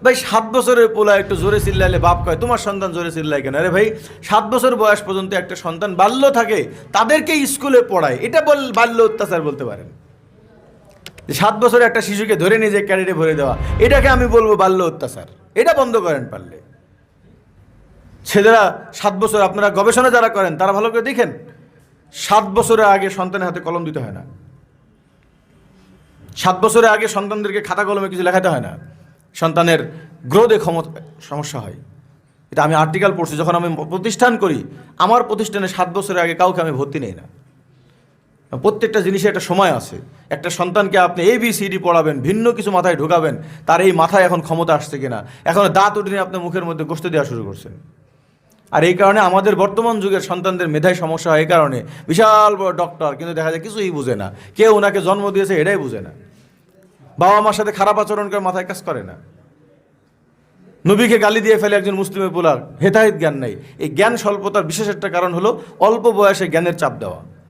ভাই 7 বছরের পোলা একটু জোরে চিল্লাইলে বাপ কয় তোমার সন্তান জোরে চিল্লায় কেন? আরে ভাই 7 বছর বয়স পর্যন্ত একটা সন্তান বাল্য থাকে, তাদেরকে স্কুলে পড়ায়, এটা বাল্য অত্যাচার বলতে পারেন? 7 বছরে একটা শিশুকে ধরে নিয়ে যে ক্যারেটে ভরে দেওয়া, এটাকে আমি বলবো বাল্য অত্যাচার। এটা বন্ধ করেন পারলে। ছেলেরা 7 বছর, আপনারা গবেষণা যারা করেন তারা ভালো করে দেখেন, 7 বছরের আগে সন্তানের হাতে কলম দিতে হয় না। 7 বছরের আগে সন্তানদেরকে খাতা কলমে কিছু লেখাতে হয় না। সন্তানের গ্রোথে সমস্যা হয়। এটা আমি আর্টিকেল পড়ছি, যখন আমি প্রতিষ্ঠান করি, আমার প্রতিষ্ঠানে 7 বছরের আগে কাউকে আমি ভর্তি নেই না। প্রত্যেকটা জিনিসে একটা সময় আছে। একটা সন্তানকে আপনি ABCD পড়াবেন, ভিন্ন কিছু মাথায় ঢোকাবেন, তার এই মাথায় এখন ক্ষমতা আসছে কিনা। এখন দাঁত উঠে নিয়ে আপনার মুখের মধ্যে গোস্ত দেওয়া শুরু করছেন। আর এই কারণে আমাদের বর্তমান যুগের সন্তানদের মেধায় সমস্যা হয়। এই কারণে বিশাল বড় ডক্টর, কিন্তু দেখা যায় কিছুই বুঝে না। কেউ ওনাকে জন্ম দিয়েছে এটাই বুঝে না। বাবা মার সাথে খারাপ আচরণ করে মাথায় কাজ করে না। নবীকে গালি দিয়ে ফেলে একজন মুসলিমের পোলার হেতাহিত জ্ঞান নেই। এই জ্ঞান স্বল্পতার বিশেষ একটা কারণ হলো অল্প বয়সে জ্ঞানের চাপ দেওয়া।